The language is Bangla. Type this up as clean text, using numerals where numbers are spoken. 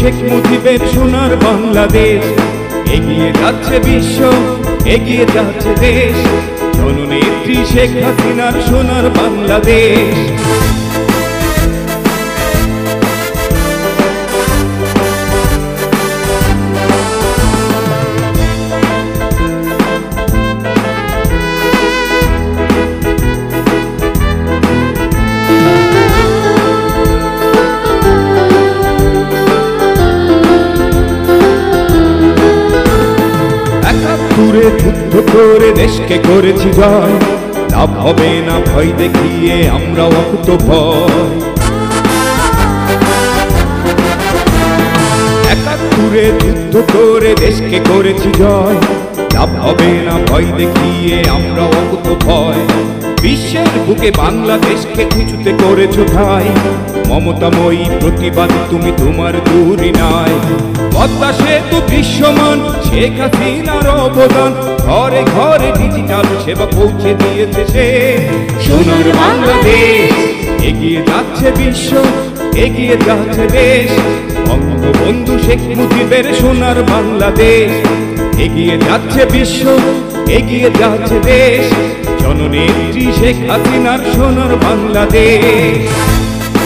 শেখ মুজিবের সোনার বাংলাদেশ। এগিয়ে যাচ্ছে বিশ্ব, এগিয়ে যাচ্ছে দেশ, জননেত্রী শেখ হাসিনার সোনার বাংলাদেশ। যুদ্ধ করে দেশকে করেছি জয়, লাভ হবে না ভয় দেখিয়ে আমরা অকুত ভয়। ৭১ যুদ্ধ করে দেশকে করেছি জয়, লাভ হবে না ভয় দেখিয়ে আমরা অকুত ভয়। বিশ্বের বুকে বাংলাদেশকে কিছুতে করেছো ঠাই, মমতাময়ী প্রতিবাদ তুমি তোমার দূরি নাই। পদ্মা সেতু দৃশ্যমান, শেখ হাসিনার অবদান, ঘরে ঘরে ডিজিটাল সেবা পৌঁছে দিয়েছে সে। সোনার বাংলাদেশ, এগিয়ে যাচ্ছে বিশ্ব, এগিয়ে যাচ্ছে দেশ, বঙ্গবন্ধু শেখ মুজিবের সোনার বাংলাদেশ। এগিয়ে যাচ্ছে বিশ্ব, এগিয়ে যাচ্ছে দেশ, জননেত্রী শেখ হাসিনার সোনার বাংলাদেশ।